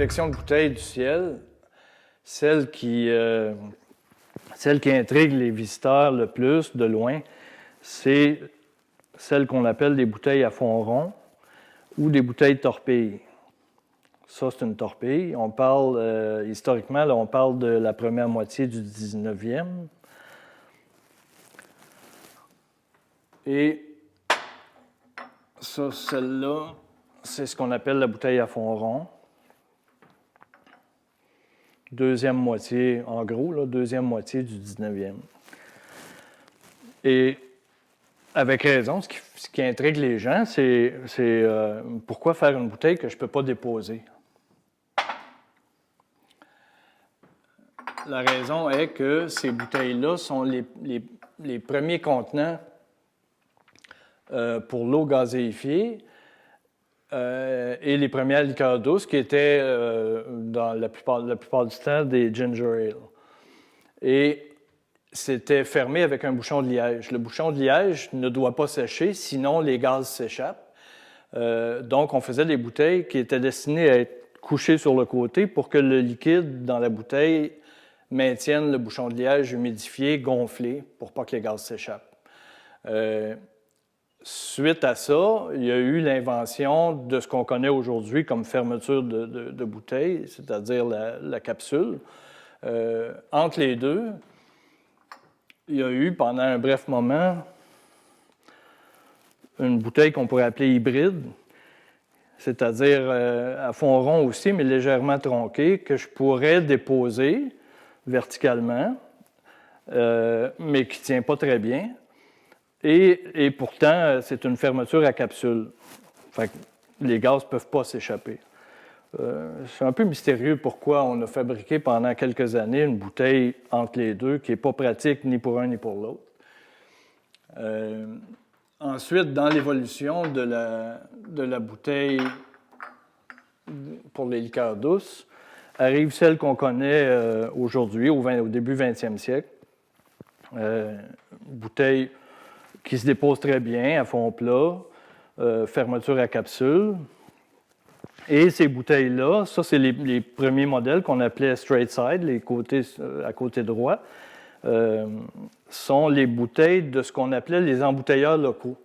collection de bouteilles du ciel, celle qui intrigue les visiteurs le plus de loin, c'est celle qu'on appelle des bouteilles à fond rond ou des bouteilles torpilles. Ça, c'est une torpille. On parle, historiquement, là, on parle de la première moitié du 19e. Et ça, celle-là, c'est ce qu'on appelle la bouteille à fond rond. Deuxième moitié, en gros, là, deuxième moitié du 19e. Et avec raison, ce qui intrigue les gens, c'est pourquoi faire une bouteille que je ne peux pas déposer? La raison est que ces bouteilles-là sont les premiers contenants pour l'eau gazéifiée et les premières liqueurs douces qui étaient, dans la plupart du temps, des ginger ale. Et c'était fermé avec un bouchon de liège. Le bouchon de liège ne doit pas sécher, sinon les gaz s'échappent. Donc, on faisait des bouteilles qui étaient destinées à être couchées sur le côté pour que le liquide dans la bouteille maintienne le bouchon de liège humidifié, gonflé, pour pas que les gaz s'échappent. Suite à ça, il y a eu l'invention de ce qu'on connaît aujourd'hui comme fermeture de bouteille, c'est-à-dire la capsule. Entre les deux, il y a eu, pendant un bref moment, une bouteille qu'on pourrait appeler hybride, c'est-à-dire à fond rond aussi, mais légèrement tronquée, que je pourrais déposer verticalement, mais qui ne tient pas très bien. Et pourtant, c'est une fermeture à capsule. Fait que les gaz ne peuvent pas s'échapper. C'est un peu mystérieux pourquoi on a fabriqué pendant quelques années une bouteille entre les deux qui n'est pas pratique ni pour un ni pour l'autre. Ensuite, dans l'évolution de la bouteille pour les liqueurs douces, arrive celle qu'on connaît aujourd'hui, au début 20e siècle. Bouteille qui se dépose très bien, à fond plat, fermeture à capsule. Et ces bouteilles-là, ça, c'est les premiers modèles qu'on appelait straight side, les côtés à côté droit, sont les bouteilles de ce qu'on appelait les embouteilleurs locaux.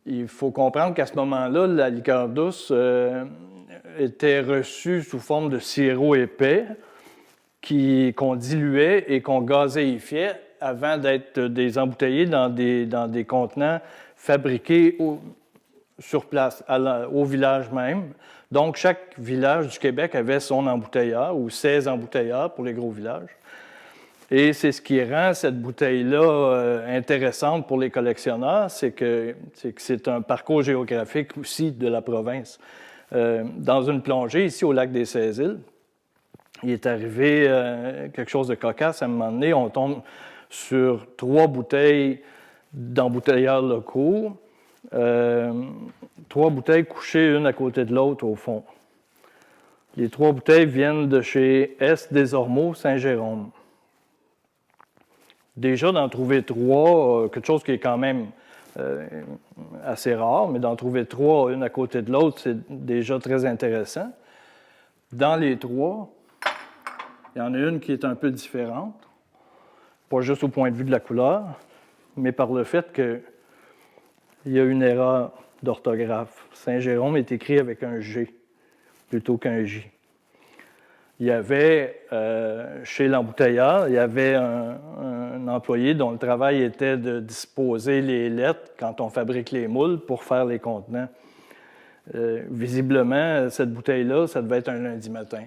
Il faut comprendre qu'à ce moment-là, la liqueur douce était reçue sous forme de sirop épais qu'on diluait et qu'on gazéifiait avant d'être désembouteillé dans des contenants fabriqués sur place, au village même. Donc, chaque village du Québec avait son embouteilleur ou ses embouteilleurs pour les gros villages. Et c'est ce qui rend cette bouteille-là intéressante pour les collectionneurs, c'est que c'est un parcours géographique aussi de la province. Dans une plongée ici au lac des 16 îles, il est arrivé quelque chose de cocasse. À un moment donné, on tombe sur 3 bouteilles d'embouteilleurs locaux, 3 bouteilles couchées une à côté de l'autre au fond. Les 3 bouteilles viennent de chez S. Desormeaux, Saint-Jérôme. Déjà, d'en trouver 3, quelque chose qui est quand même assez rare, mais d'en trouver 3 une à côté de l'autre, c'est déjà très intéressant. Dans les 3, il y en a une qui est un peu différente, pas juste au point de vue de la couleur, mais par le fait qu'il y a une erreur d'orthographe. Saint-Jérôme est écrit avec un G plutôt qu'un J. Il y avait, chez l'embouteilleur, il y avait un employé dont le travail était de disposer les lettres quand on fabrique les moules pour faire les contenants. Visiblement, cette bouteille-là, ça devait être un lundi matin.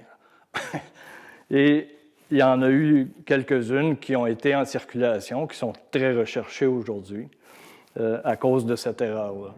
Et il y en a eu quelques-unes qui ont été en circulation, qui sont très recherchées aujourd'hui à cause de cette erreur-là.